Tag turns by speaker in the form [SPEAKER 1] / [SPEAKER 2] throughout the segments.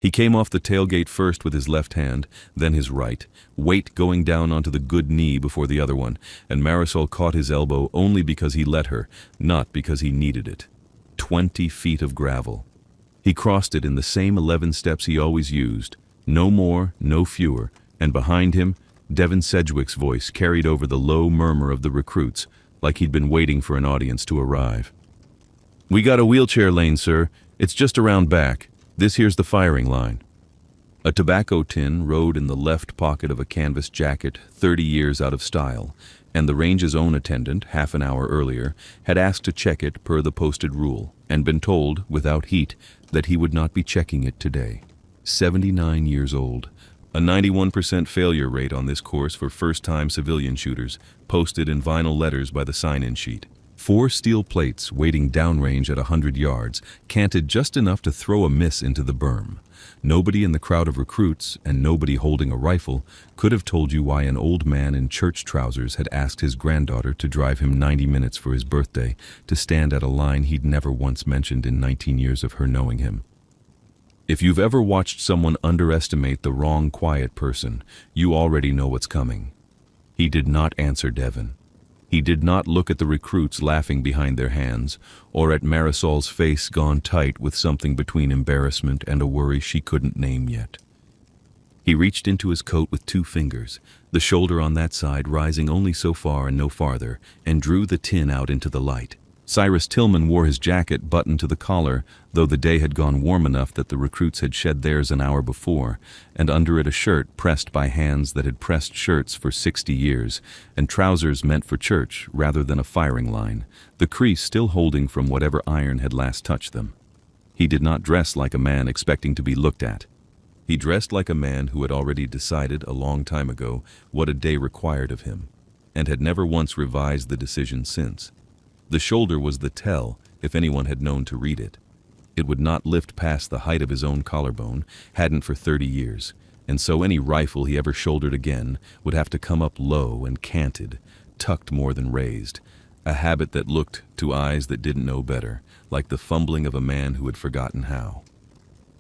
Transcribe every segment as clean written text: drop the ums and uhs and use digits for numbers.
[SPEAKER 1] He came off the tailgate first with his left hand, then his right, weight going down onto the good knee before the other one, and Marisol caught his elbow only because he let her, not because he needed it. 20 feet of gravel. He crossed it in the same 11 steps he always used, no more, no fewer, and behind him, Devin Sedgwick's voice carried over the low murmur of the recruits, like he'd been waiting for an audience to arrive. "We got a wheelchair lane, sir. It's just around back. This here's the firing line." A tobacco tin rode in the left pocket of a canvas jacket 30 years out of style, and the range's own attendant, half an hour earlier, had asked to check it per the posted rule, and been told, without heat, that he would not be checking it today. 79 years old. A 91% failure rate on this course for first-time civilian shooters, posted in vinyl letters by the sign-in sheet. 4 steel plates waiting downrange at 100 yards, canted just enough to throw a miss into the berm. Nobody in the crowd of recruits, and nobody holding a rifle, could have told you why an old man in church trousers had asked his granddaughter to drive him 90 minutes for his birthday to stand at a line he'd never once mentioned in 19 years of her knowing him. If you've ever watched someone underestimate the wrong quiet person, you already know what's coming. He did not answer Devin. He did not look at the recruits laughing behind their hands, or at Marisol's face gone tight with something between embarrassment and a worry she couldn't name yet. He reached into his coat with 2 fingers, the shoulder on that side rising only so far and no farther, and drew the tin out into the light. Cyrus Tillman wore his jacket buttoned to the collar, though the day had gone warm enough that the recruits had shed theirs an hour before, and under it a shirt pressed by hands that had pressed shirts for 60 years, and trousers meant for church rather than a firing line, the crease still holding from whatever iron had last touched them. He did not dress like a man expecting to be looked at. He dressed like a man who had already decided a long time ago what a day required of him, and had never once revised the decision since. The shoulder was the tell, if anyone had known to read it. It would not lift past the height of his own collarbone, hadn't for 30 years, and so any rifle he ever shouldered again would have to come up low and canted, tucked more than raised, a habit that looked, to eyes that didn't know better, like the fumbling of a man who had forgotten how.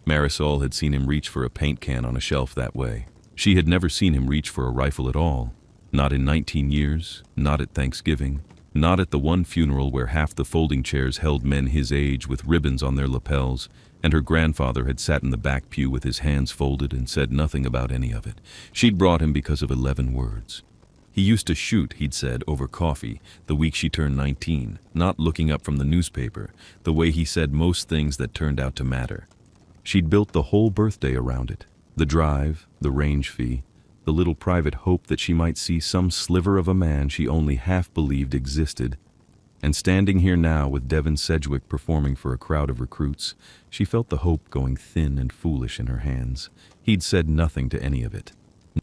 [SPEAKER 1] Marisol had seen him reach for a paint can on a shelf that way. She had never seen him reach for a rifle at all, not in 19 years, not at Thanksgiving, not at the one funeral where half the folding chairs held men his age with ribbons on their lapels, and her grandfather had sat in the back pew with his hands folded and said nothing about any of it. She'd brought him because of 11 words. He used to shoot, he'd said, over coffee, the week she turned 19, not looking up from the newspaper, the way he said most things that turned out to matter. She'd built the whole birthday around it, the drive, the range fee, the little private hope that she might see some sliver of a man she only half believed existed. And standing here now with Devin Sedgwick performing for a crowd of recruits, she felt the hope going thin and foolish in her hands. He'd said nothing to any of it.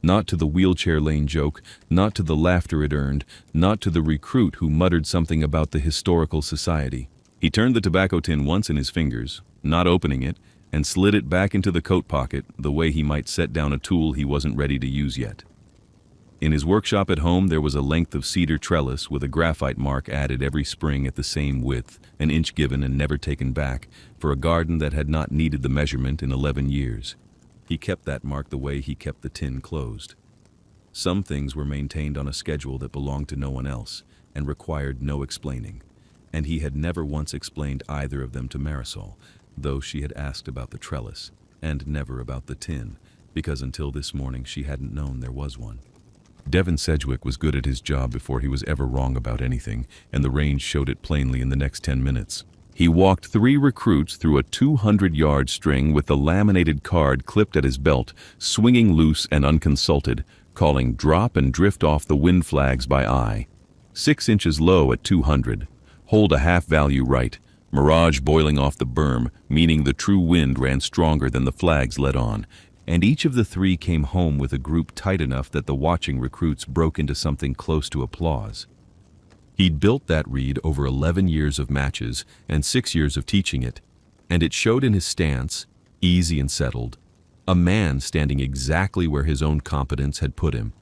[SPEAKER 1] Not to the wheelchair lane joke, not to the laughter it earned, not to the recruit who muttered something about the historical society. He turned the tobacco tin once in his fingers, not opening it, and slid it back into the coat pocket the way he might set down a tool he wasn't ready to use yet. In his workshop at home there was a length of cedar trellis with a graphite mark added every spring at the same width, an inch given and never taken back, for a garden that had not needed the measurement in 11 years. He kept that mark the way he kept the tin closed. Some things were maintained on a schedule that belonged to no one else and required no explaining, and he had never once explained either of them to Marisol, though she had asked about the trellis, and never about the tin, because until this morning she hadn't known there was one. Devin Sedgwick was good at his job before he was ever wrong about anything, and the range showed it plainly in the next 10 minutes. He walked 3 recruits through a 200-yard string with the laminated card clipped at his belt, swinging loose and unconsulted, calling drop and drift off the wind flags by eye. 6 inches low at 200. Hold a half value right. Mirage boiling off the berm, meaning the true wind ran stronger than the flags led on, and each of the 3 came home with a group tight enough that the watching recruits broke into something close to applause. He'd built that read over 11 years of matches and 6 years of teaching it, and it showed in his stance, easy and settled, a man standing exactly where his own competence had put him.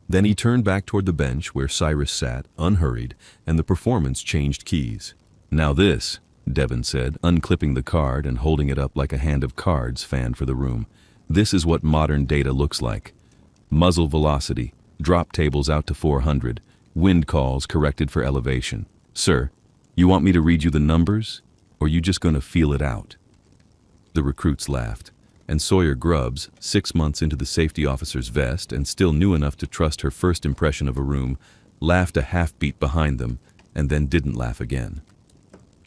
[SPEAKER 1] Then he turned back toward the bench where Cyrus sat, unhurried, and the performance changed keys. Now this, Devon said, unclipping the card and holding it up like a hand of cards fanned for the room. This is what modern data looks like. Muzzle velocity, drop tables out to 400, wind calls corrected for elevation. Sir, you want me to read you the numbers, or you just gonna feel it out? The recruits laughed, and Sawyer Grubbs, 6 months into the safety officer's vest and still new enough to trust her first impression of a room, laughed a half-beat behind them and then didn't laugh again.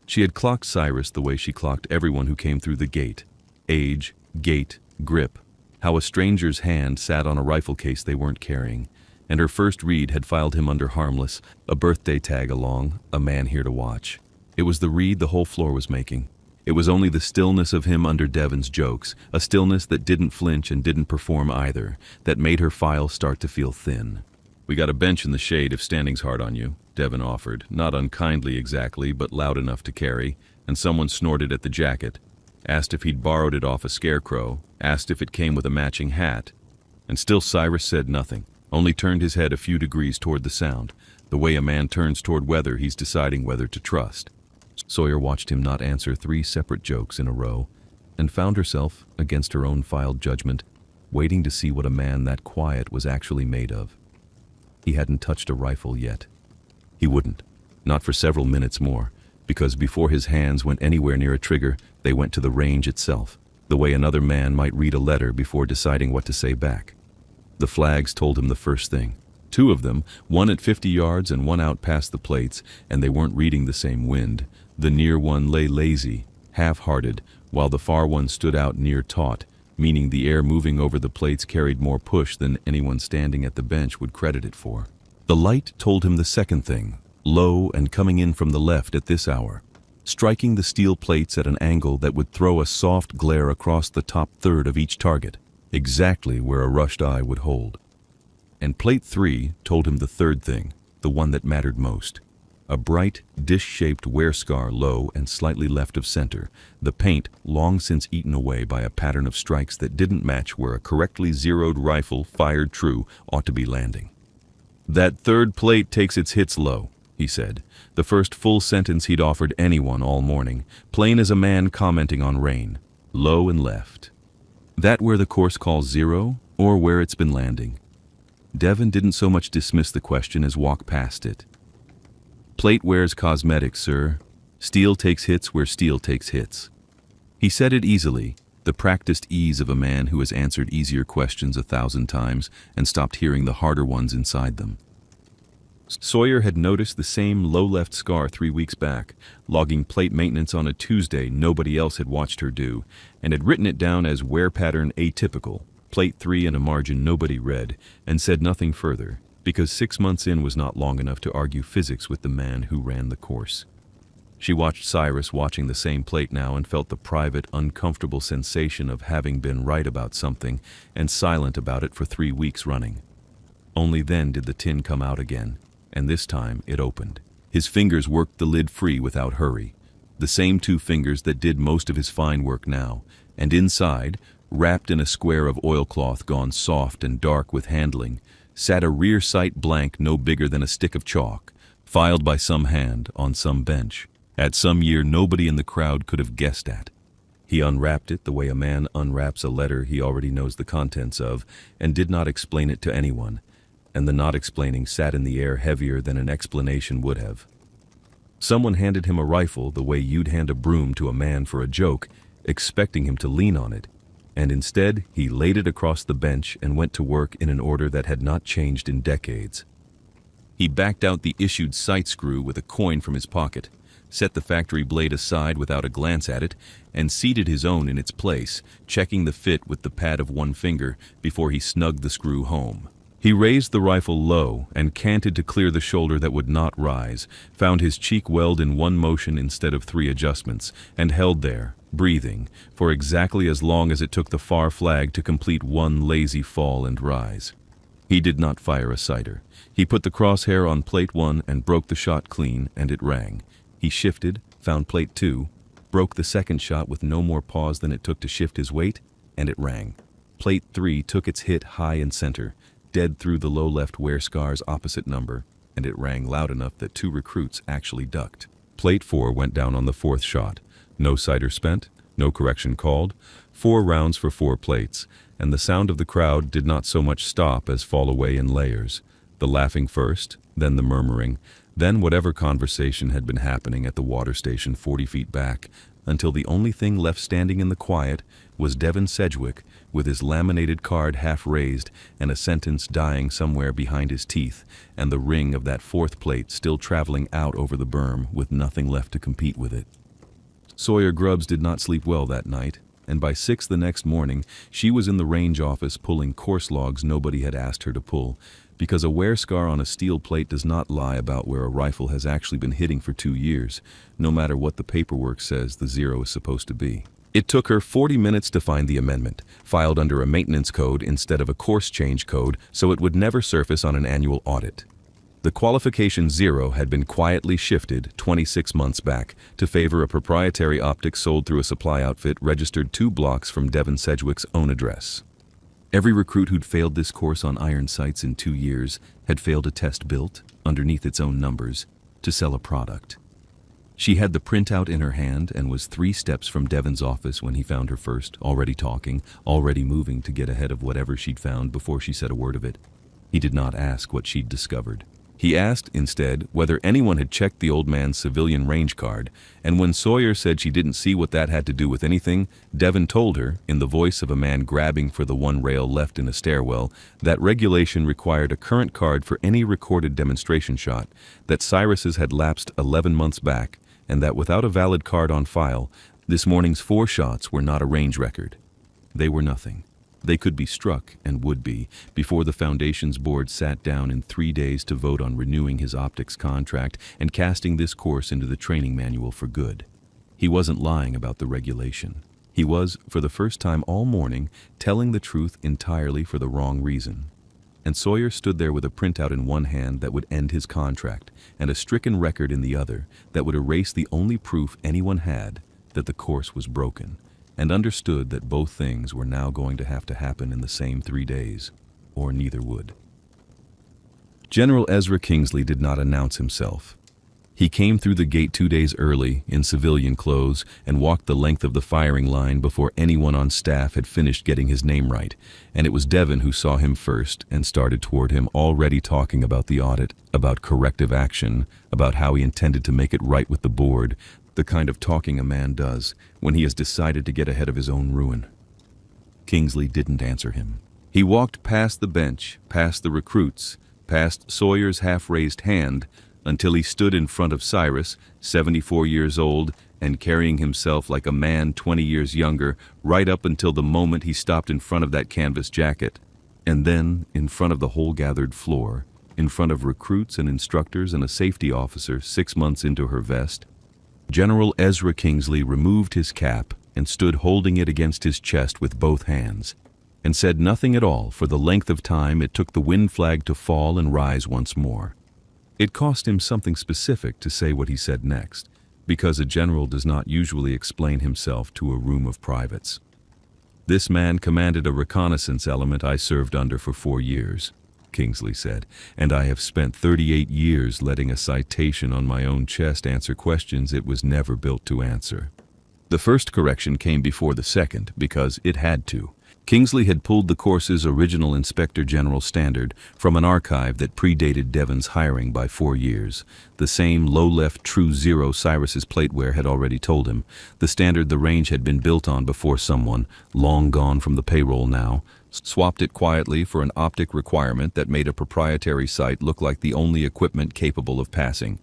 [SPEAKER 1] She had clocked Cyrus the way she clocked everyone who came through the gate. Age, gait, grip, how a stranger's hand sat on a rifle case they weren't carrying, and her first read had filed him under harmless, a birthday tag along, a man here to watch. It was the read the whole floor was making. It was only the stillness of him under Devon's jokes, a stillness that didn't flinch and didn't perform either, that made her file start to feel thin. "We got a bench in the shade if standing's hard on you," Devon offered, not unkindly exactly, but loud enough to carry, and someone snorted at the jacket, asked if he'd borrowed it off a scarecrow, asked if it came with a matching hat. And still Cyrus said nothing, only turned his head a few degrees toward the sound, the way a man turns toward weather he's deciding whether to trust. Sawyer watched him not answer 3 separate jokes in a row, and found herself, against her own filed judgment, waiting to see what a man that quiet was actually made of. He hadn't touched a rifle yet. He wouldn't, not for several minutes more, because before his hands went anywhere near a trigger, they went to the range itself, the way another man might read a letter before deciding what to say back. The flags told him the first thing. 2 of them, one at 50 yards and one out past the plates, and they weren't reading the same wind. The near one lay lazy, half-hearted, while the far one stood out near taut, meaning the air moving over the plates carried more push than anyone standing at the bench would credit it for. The light told him the second thing, low and coming in from the left at this hour, striking the steel plates at an angle that would throw a soft glare across the top third of each target, exactly where a rushed eye would hold. And plate 3 told him the third thing, the one that mattered most. A bright, dish-shaped wear scar low and slightly left of center, the paint long since eaten away by a pattern of strikes that didn't match where a correctly zeroed rifle fired true ought to be landing. "That third plate takes its hits low," he said, the first full sentence he'd offered anyone all morning, plain as a man commenting on rain. Low and left. That where the course calls 0, or where it's been landing? Devon didn't so much dismiss the question as walk past it. "Plate wears cosmetics, sir. Steel takes hits where steel takes hits." He said it easily, the practiced ease of a man who has answered easier questions 1,000 times and stopped hearing the harder ones inside them. Sawyer had noticed the same low left scar 3 weeks back, logging plate maintenance on a Tuesday nobody else had watched her do, and had written it down as wear pattern atypical, plate 3 and a margin nobody read, and said nothing further, because 6 months in was not long enough to argue physics with the man who ran the course. She watched Cyrus watching the same plate now and felt the private, uncomfortable sensation of having been right about something and silent about it for 3 weeks running. Only then did the tin come out again, and this time it opened. His fingers worked the lid free without hurry, the same 2 fingers that did most of his fine work now, and inside, wrapped in a square of oilcloth gone soft and dark with handling, sat a rear sight blank no bigger than a stick of chalk, filed by some hand on some bench, at some year nobody in the crowd could have guessed at. He unwrapped it the way a man unwraps a letter he already knows the contents of, and did not explain it to anyone, and the not explaining sat in the air heavier than an explanation would have. Someone handed him a rifle the way you'd hand a broom to a man for a joke, expecting him to lean on it, and instead he laid it across the bench and went to work in an order that had not changed in decades. He backed out the issued sight screw with a coin from his pocket, set the factory blade aside without a glance at it, and seated his own in its place, checking the fit with the pad of one finger before he snugged the screw home. He raised the rifle low and canted to clear the shoulder that would not rise, found his cheek weld in one motion instead of 3 adjustments, and held there, breathing, for exactly as long as it took the far flag to complete one lazy fall and rise. He did not fire a sighter. He put the crosshair on plate 1 and broke the shot clean, and it rang. He shifted, found plate 2, broke the second shot with no more pause than it took to shift his weight, and it rang. Plate 3 took its hit high and center, dead through the low left wear scar's opposite number, and it rang loud enough that 2 recruits actually ducked. Plate 4 went down on the fourth shot. No cider spent, no correction called, 4 rounds for 4 plates, and the sound of the crowd did not so much stop as fall away in layers. The laughing first, then the murmuring, then whatever conversation had been happening at the water station 40 feet back, until the only thing left standing in the quiet was Devon Sedgwick, with his laminated card half raised and a sentence dying somewhere behind his teeth, and the ring of that fourth plate still traveling out over the berm with nothing left to compete with it. Sawyer Grubbs did not sleep well that night, and by 6 the next morning she was in the range office pulling course logs nobody had asked her to pull, because a wear scar on a steel plate does not lie about where a rifle has actually been hitting for 2 years, no matter what the paperwork says the 0 is supposed to be. It took her 40 minutes to find the amendment, filed under a maintenance code instead of a course change code, so it would never surface on an annual audit. The qualification 0 had been quietly shifted 26 months back to favor a proprietary optic sold through a supply outfit registered 2 blocks from Devon Sedgwick's own address. Every recruit who'd failed this course on iron sights in 2 years had failed a test built, underneath its own numbers, to sell a product. She had the printout in her hand and was 3 steps from Devon's office when he found her first, already talking, already moving to get ahead of whatever she'd found before she said a word of it. He did not ask what she'd discovered. He asked, instead, whether anyone had checked the old man's civilian range card, and when Sawyer said she didn't see what that had to do with anything, Devon told her, in the voice of a man grabbing for the one rail left in a stairwell, that regulation required a current card for any recorded demonstration shot, that Cyrus's had lapsed 11 months back, and that without a valid card on file, this morning's 4 shots were not a range record. They were nothing. They could be struck, and would be, before the Foundation's board sat down in 3 days to vote on renewing his optics contract and casting this course into the training manual for good. He wasn't lying about the regulation. He was, for the first time all morning, telling the truth entirely for the wrong reason. And Sawyer stood there with a printout in one hand that would end his contract, and a stricken record in the other that would erase the only proof anyone had that the course was broken, and understood that both things were now going to happen in the same 3 days, or neither would. General Ezra Kingsley did not announce himself. He came through the gate 2 days early, in civilian clothes, and walked the length of the firing line before anyone on staff had finished getting his name right, and it was Devon who saw him first and started toward him, already talking about the audit, about corrective action, about how he intended to make it right with the board, the kind of talking a man does when he has decided to get ahead of his own ruin. Kingsley didn't answer him. He walked past the bench, past the recruits, past Sawyer's half-raised hand, until he stood in front of Cyrus, 74 years old, and carrying himself like a man 20 years younger, right up until the moment he stopped in front of that canvas jacket, and then in front of the whole gathered floor, in front of recruits and instructors and a safety officer 6 months into her vest. General Ezra Kingsley removed his cap and stood holding it against his chest with both hands, and said nothing at all for the length of time it took the wind flag to fall and rise once more. It cost him something specific to say what he said next, because a general does not usually explain himself to a room of privates. "This man commanded a reconnaissance element I served under for 4 years. Kingsley said, "and I have spent 38 years letting a citation on my own chest answer questions it was never built to answer." The first correction came before the second because it had to. Kingsley had pulled the course's original Inspector General standard from an archive that predated Devon's hiring by 4 years, the same low-left true 0 Cyrus's plateware had already told him, the standard the range had been built on before someone, long gone from the payroll now, swapped it quietly for an optic requirement that made a proprietary sight look like the only equipment capable of passing.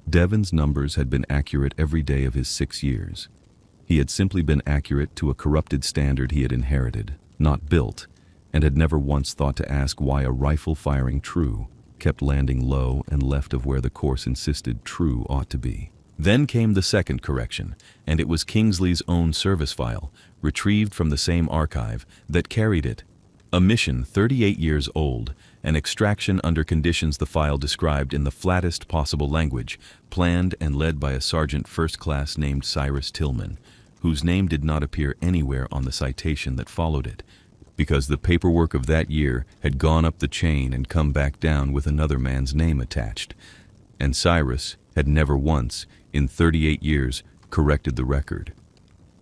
[SPEAKER 1] Devon's numbers had been accurate every day of his 6 years. He had simply been accurate to a corrupted standard he had inherited, not built, and had never once thought to ask why a rifle firing true kept landing low and left of where the course insisted true ought to be. Then came the second correction, and it was Kingsley's own service file, retrieved from the same archive, that carried it. A mission 38 years old, an extraction under conditions the file described in the flattest possible language, planned and led by a sergeant first class named Cyrus Tillman, whose name did not appear anywhere on the citation that followed it, because the paperwork of that year had gone up the chain and come back down with another man's name attached. And Cyrus, had never once, in 38 years, corrected the record.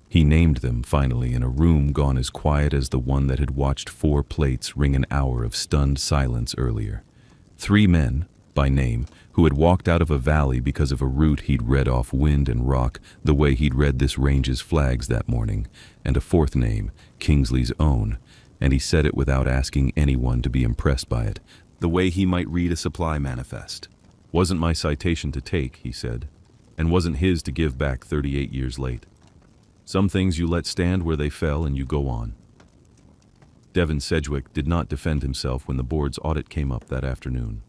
[SPEAKER 1] He named them, finally, in a room gone as quiet as the one that had watched 4 plates ring an hour of stunned silence earlier. 3 men, by name, who had walked out of a valley because of a route he'd read off wind and rock the way he'd read this range's flags that morning, and a 4th name, Kingsley's own, and he said it without asking anyone to be impressed by it, the way he might read a supply manifest. Wasn't my citation to take, he said, and wasn't his to give back 38 years late. Some things you let stand where they fell and you go on. Devin Sedgwick did not defend himself when the board's audit came up that afternoon.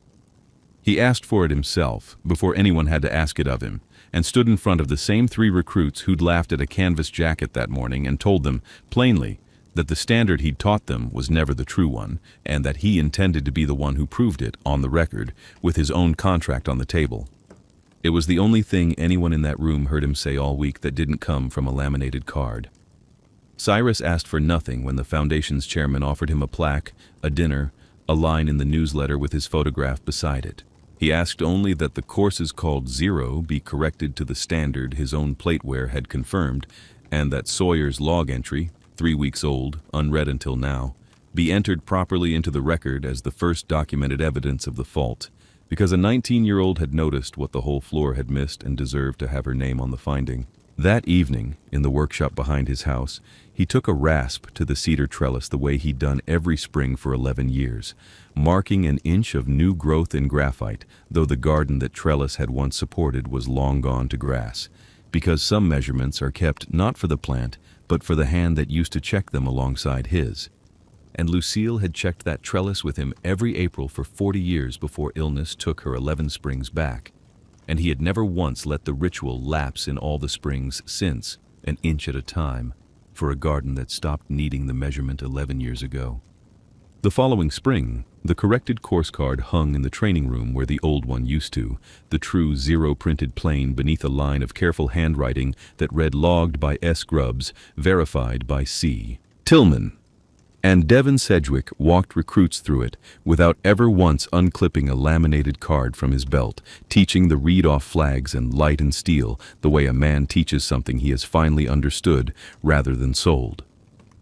[SPEAKER 1] He asked for it himself, before anyone had to ask it of him, and stood in front of the same 3 recruits who'd laughed at a canvas jacket that morning and told them, plainly, that the standard he'd taught them was never the true one, and that he intended to be the one who proved it, on the record, with his own contract on the table. It was the only thing anyone in that room heard him say all week that didn't come from a laminated card. Cyrus asked for nothing when the Foundation's chairman offered him a plaque, a dinner, a line in the newsletter with his photograph beside it. He asked only that the courses called Zero be corrected to the standard his own plateware had confirmed, and that Sawyer's log entry, 3 weeks old, unread until now, be entered properly into the record as the first documented evidence of the fault, because a 19-year-old had noticed what the whole floor had missed and deserved to have her name on the finding. That evening, in the workshop behind his house, he took a rasp to the cedar trellis the way he'd done every spring for 11 years, marking an inch of new growth in graphite, though the garden that trellis had once supported was long gone to grass, because some measurements are kept not for the plant, but for the hand that used to check them alongside his. And Lucille had checked that trellis with him every April for 40 years before illness took her 11 springs back, and he had never once let the ritual lapse in all the springs since, an inch at a time, for a garden that stopped needing the measurement 11 years ago. The following spring, the corrected course card hung in the training room where the old one used to, the true zero-printed plane beneath a line of careful handwriting that read logged by S. Grubbs, verified by C. Tillman. And Devin Sedgwick walked recruits through it without ever once unclipping a laminated card from his belt, teaching the read-off flags and light and steel the way a man teaches something he has finally understood rather than sold.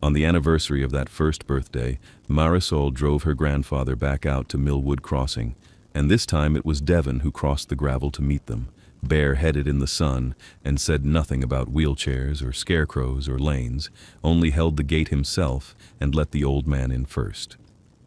[SPEAKER 1] On the anniversary of that first birthday, Marisol drove her grandfather back out to Millwood Crossing, and this time it was Devin who crossed the gravel to meet them, bare-headed in the sun, and said nothing about wheelchairs or scarecrows or lanes, only held the gate himself and let the old man in first.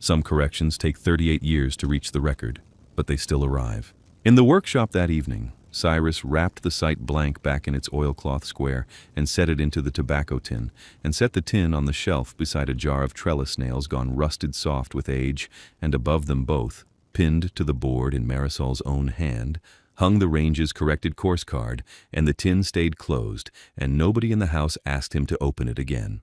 [SPEAKER 1] Some corrections take 38 years to reach the record, but they still arrive. In the workshop that evening, Cyrus wrapped the sight blank back in its oilcloth square and set it into the tobacco tin, and set the tin on the shelf beside a jar of trellis nails gone rusted soft with age, and above them both, pinned to the board in Marisol's own hand, hung the range's corrected course card, and the tin stayed closed, and nobody in the house asked him to open it again.